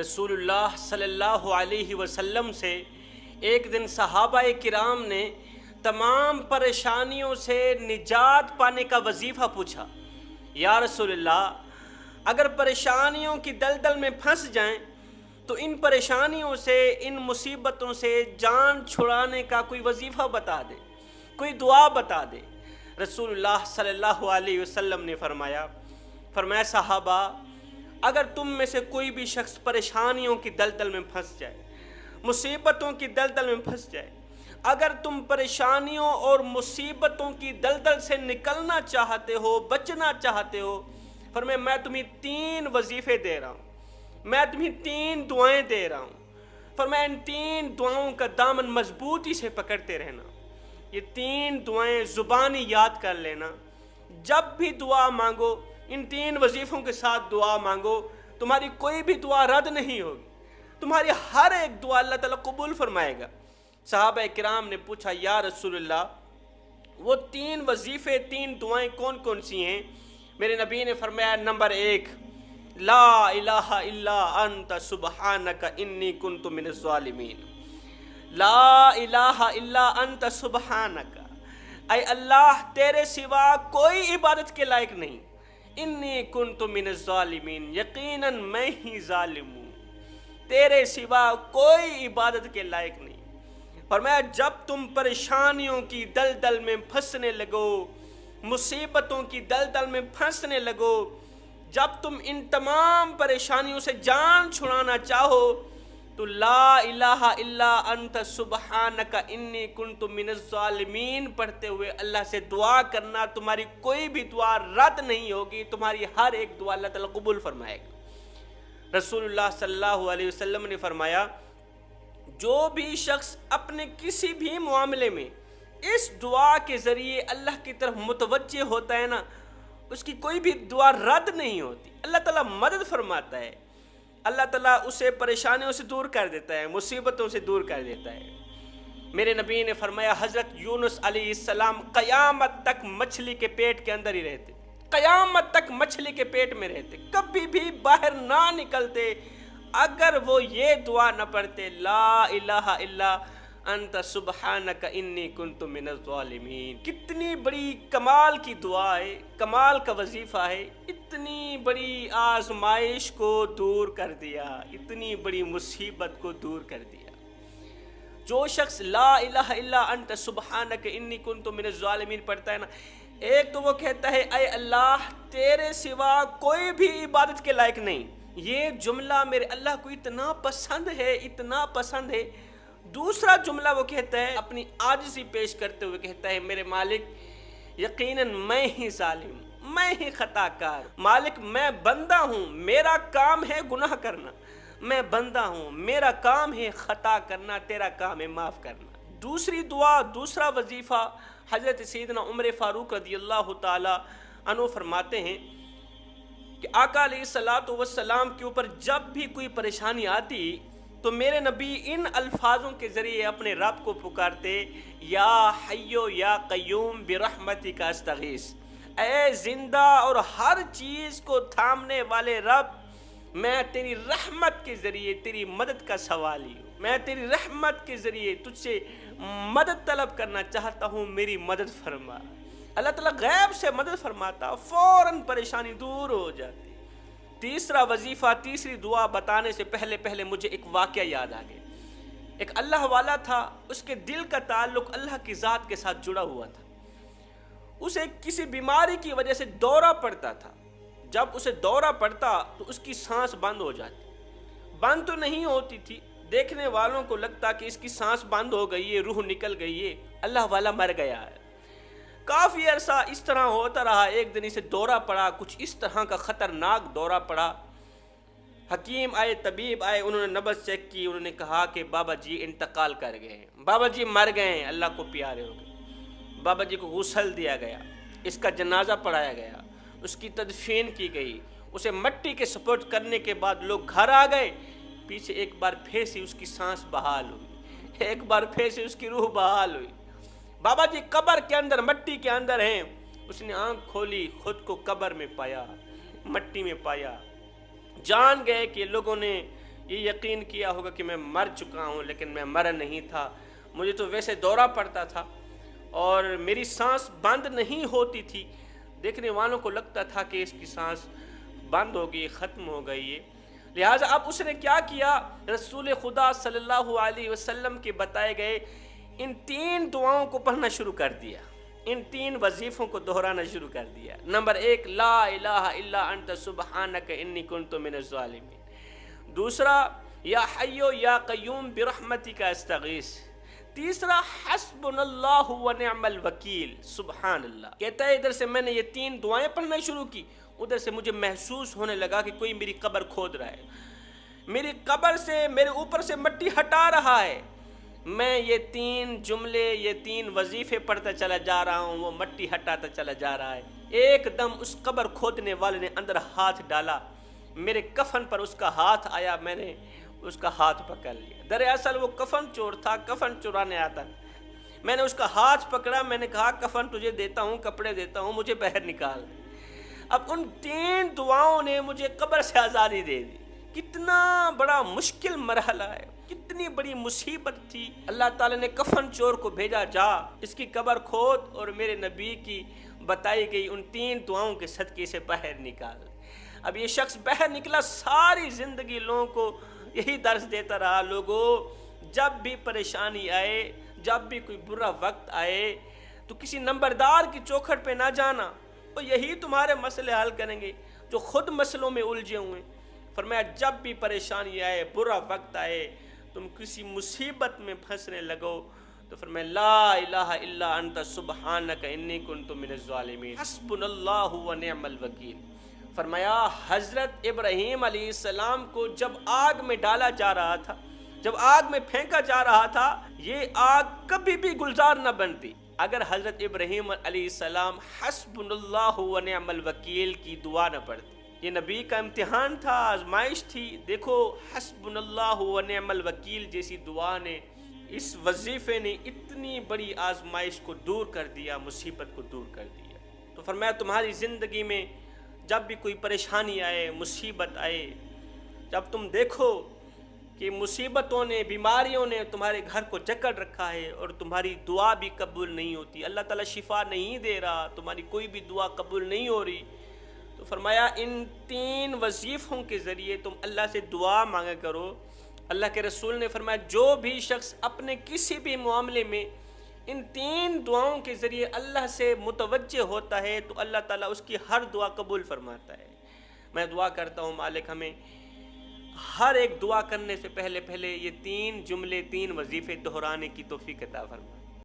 رسول اللہ صلی اللہ علیہ وسلم سے ایک دن صحابہ کرام نے تمام پریشانیوں سے نجات پانے کا وظیفہ پوچھا۔ یا رسول اللہ، اگر پریشانیوں کی دلدل میں پھنس جائیں تو ان پریشانیوں سے، ان مصیبتوں سے جان چھڑانے کا کوئی وظیفہ بتا دے، کوئی دعا بتا دے۔ رسول اللہ صلی اللہ علیہ وسلم نے فرمایا صحابہ، اگر تم میں سے کوئی بھی شخص پریشانیوں کی دلدل میں پھنس جائے، مصیبتوں کی دلدل میں پھنس جائے، اگر تم پریشانیوں اور مصیبتوں کی دلدل سے نکلنا چاہتے ہو، بچنا چاہتے ہو، فرمایا میں تمہیں 3 وظیفے دے رہا ہوں، میں تمہیں 3 دعائیں دے رہا ہوں۔ فرمایا ان 3 دعاؤں کا دامن مضبوطی سے پکڑتے رہنا۔ یہ 3 دعائیں زبانی یاد کر لینا۔ جب بھی دعا مانگو ان 3 وظیفوں کے ساتھ دعا مانگو، تمہاری کوئی بھی دعا رد نہیں ہوگی، تمہاری ہر ایک دعا اللہ تعالیٰ قبول فرمائے گا۔ صحابہ کرام نے پوچھا یا رسول اللہ، وہ 3 وظیفے، 3 دعائیں کون کون سی ہیں؟ میرے نبی نے فرمایا نمبر 1، لا الہ الا انت سبحانک انی کنت من الظالمین۔ لا الہ الا انت سبحانک، اے اللہ تیرے سوا کوئی عبادت کے لائق نہیں، انی کنت من الظالمین، یقیناً میں ہی ظالم ہوں، تیرے سوا کوئی عبادت کے لائق نہیں۔ فرمایا جب تم پریشانیوں کی دلدل میں پھنسنے لگو، مصیبتوں کی دلدل میں پھنسنے لگو، جب تم ان تمام پریشانیوں سے جان چھڑانا چاہو تو لا الہ الا انت سبحانک انی کنت من الظالمین پڑھتے ہوئے اللہ سے دعا کرنا۔ تمہاری کوئی بھی دعا رد نہیں ہوگی، تمہاری ہر ایک دعا اللہ تعالیٰ قبول فرمائے گا۔ رسول اللہ صلی اللہ علیہ وسلم نے فرمایا جو بھی شخص اپنے کسی بھی معاملے میں اس دعا کے ذریعے اللہ کی طرف متوجہ ہوتا ہے نا، اس کی کوئی بھی دعا رد نہیں ہوتی، اللہ تعالیٰ مدد فرماتا ہے، اللہ تعالیٰ اسے پریشانیوں سے دور کر دیتا ہے، مصیبتوں سے دور کر دیتا ہے۔ میرے نبی نے فرمایا حضرت یونس علیہ السلام قیامت تک مچھلی کے پیٹ کے اندر ہی رہتے، قیامت تک مچھلی کے پیٹ میں رہتے، کبھی بھی باہر نہ نکلتے اگر وہ یہ دعا نہ پڑھتے لا الہ الا انت سبحانک انی کنت من الظالمین۔ کتنی بڑی کمال کی دعا ہے، کمال کا وظیفہ ہے، اتنی بڑی آزمائش کو دور کر دیا، اتنی بڑی مصیبت کو دور کر دیا۔ جو شخص لا الہ الا انت سبحانک انی کنت من الظالمین پڑھتا ہے نا، ایک تو وہ کہتا ہے اے اللہ تیرے سوا کوئی بھی عبادت کے لائق نہیں، یہ جملہ میرے اللہ کو اتنا پسند ہے، اتنا پسند ہے۔ دوسرا جملہ وہ کہتا ہے اپنی عاجزی پیش کرتے ہوئے کہتا ہے میرے مالک یقیناً میں ہی ظالم، میں ہی خطا کار، مالک میں بندہ ہوں، میرا کام ہے گناہ کرنا، میں بندہ ہوں، میرا کام ہے خطا کرنا، تیرا کام ہے معاف کرنا۔ دوسری دعا، دوسرا وظیفہ حضرت سیدنا عمر فاروق رضی اللہ تعالی عنہ فرماتے ہیں کہ آقا علیہ الصلوۃ والسلام کے اوپر جب بھی کوئی پریشانی آتی تو میرے نبی ان الفاظوں کے ذریعے اپنے رب کو پکارتے یا حیو یا قیوم برحمتک استغیث، اے زندہ اور ہر چیز کو تھامنے والے رب، میں تیری رحمت کے ذریعے تیری مدد کا سوالی ہوں، میں تیری رحمت کے ذریعے تجھ سے مدد طلب کرنا چاہتا ہوں، میری مدد فرما۔ اللہ تعالیٰ غیب سے مدد فرماتا، فوراً پریشانی دور ہو جاتی۔ تیسرا وظیفہ، تیسری دعا بتانے سے پہلے مجھے ایک واقعہ یاد آ گیا۔ ایک اللہ والا تھا، اس کے دل کا تعلق اللہ کی ذات کے ساتھ جڑا ہوا تھا۔ اسے کسی بیماری کی وجہ سے دورہ پڑتا تھا، جب اسے دورہ پڑتا تو اس کی سانس بند ہو جاتی، بند تو نہیں ہوتی تھی، دیکھنے والوں کو لگتا کہ اس کی سانس بند ہو گئی ہے، روح نکل گئی ہے، اللہ والا مر گیا ہے۔ کافی عرصہ اس طرح ہوتا رہا، ایک دن اسے دورہ پڑا، کچھ اس طرح کا خطرناک دورہ پڑا۔ حکیم آئے، طبیب آئے، انہوں نے نبض چیک کی، انہوں نے کہا کہ بابا جی انتقال کر گئے ہیں، بابا جی مر گئے ہیں، اللہ کو پیارے ہو گئے۔ بابا جی کو غسل دیا گیا، اس کا جنازہ پڑھایا گیا، اس کی تدفین کی گئی، اسے مٹی کے سپرد کرنے کے بعد لوگ گھر آ گئے، پیچھے ایک بار پھر سے اس کی سانس بحال ہوئی، ایک بار پھر سے اس کی روح بحال ہوئی۔ بابا جی قبر کے اندر، مٹی کے اندر ہیں، اس نے آنکھ کھولی، خود کو قبر میں پایا، مٹی میں پایا۔ جان گئے کہ لوگوں نے یہ یقین کیا ہوگا کہ میں مر چکا ہوں، لیکن میں مرا نہیں تھا، مجھے تو ویسے دورہ پڑتا تھا اور میری سانس بند نہیں ہوتی تھی۔ دیکھنے والوں کو لگتا تھا کہ اس کی سانس بند ہو گئی، ختم ہو گئی ہے۔ لہٰذا اب اس نے کیا کیا، رسول خدا صلی اللہ علیہ وسلم کے بتائے گئے ان 3 دعاؤں کو پڑھنا شروع کر دیا، ان 3 وظیفوں کو دہرانا شروع کر دیا۔ نمبر 1، لا الہ الا انت سبحانک انی کنت من الظالمین۔ دوسرا، یا حیو یا قیوم برحمتک استغیث۔ تیسرا، حسبنا اللہ و نعم الوکیل۔ سبحان اللہ، کہتا ہے ادھر سے میں نے یہ 3 دعائیں پڑھنا شروع کی، ادھر سے مجھے محسوس ہونے لگا کہ کوئی میری قبر کھود رہا ہے، میری قبر سے میرے اوپر سے مٹی ہٹا رہا ہے۔ میں یہ 3 جملے، یہ 3 وظیفے پڑھتا چلا جا رہا ہوں، وہ مٹی ہٹاتا چلا جا رہا ہے۔ ایک دم اس قبر کھودنے والے نے اندر ہاتھ ڈالا، میرے کفن پر اس کا ہاتھ آیا، میں نے اس کا ہاتھ پکڑ لیا۔ دراصل وہ کفن چور تھا، کفن چرانے آتا۔ میں نے اس کا ہاتھ پکڑا، میں نے کہا کفن تجھے دیتا ہوں، کپڑے دیتا ہوں، مجھے باہر نکال دے۔ اب ان 3 دعاؤں نے مجھے قبر سے آزادی دے دی۔ کتنا بڑا مشکل مرحلہ ہے، کتنی بڑی مصیبت تھی۔ اللہ تعالیٰ نے کفن چور کو بھیجا، جا اس کی قبر کھود اور میرے نبی کی بتائی گئی ان 3 دعاؤں کے صدقے سے باہر نکال۔ اب یہ شخص باہر نکلا، ساری زندگی لوگوں کو یہی درس دیتا رہا، لوگوں جب بھی پریشانی آئے، جب بھی کوئی برا وقت آئے تو کسی نمبردار کی چوکھٹ پہ نہ جانا، اور یہی تمہارے مسئلے حل کریں گے جو خود مسئلوں میں الجھے ہوئے۔ فرمایا جب بھی پریشانی آئے، برا وقت آئے، تم کسی مصیبت میں پھنسنے لگو تو فرمایا لا الہ الا انت سبحانک انی کنت من الظالمین، حسبنا اللہ و نعم الوکیل۔ فرمایا حضرت ابراہیم علیہ السلام کو جب آگ میں ڈالا جا رہا تھا، جب آگ میں پھینکا جا رہا تھا، یہ آگ کبھی بھی گلزار نہ بنتی اگر حضرت ابراہیم علیہ السلام حسبنا اللہ و نعم الوکیل کی دعا نہ پڑھتے۔ یہ نبی کا امتحان تھا، آزمائش تھی۔ دیکھو حسبنا اللہ و نعم الوکیل جیسی دعا نے، اس وظیفے نے اتنی بڑی آزمائش کو دور کر دیا، مصیبت کو دور کر دیا۔ تو فرمایا تمہاری زندگی میں جب بھی کوئی پریشانی آئے، مصیبت آئے، جب تم دیکھو کہ مصیبتوں نے، بیماریوں نے تمہارے گھر کو جکڑ رکھا ہے اور تمہاری دعا بھی قبول نہیں ہوتی، اللہ تعالیٰ شفا نہیں دے رہا، تمہاری کوئی بھی دعا قبول نہیں ہو رہی، تو فرمایا ان 3 وظیفوں کے ذریعے تم اللہ سے دعا مانگا کرو۔ اللہ کے رسول نے فرمایا جو بھی شخص اپنے کسی بھی معاملے میں ان 3 دعاؤں کے ذریعے اللہ سے متوجہ ہوتا ہے تو اللہ تعالیٰ اس کی ہر دعا قبول فرماتا ہے۔ میں دعا کرتا ہوں مالک ہمیں ہر ایک دعا کرنے سے پہلے یہ 3 جملے، 3 وظیفے دہرانے کی توفیق عطا فرما۔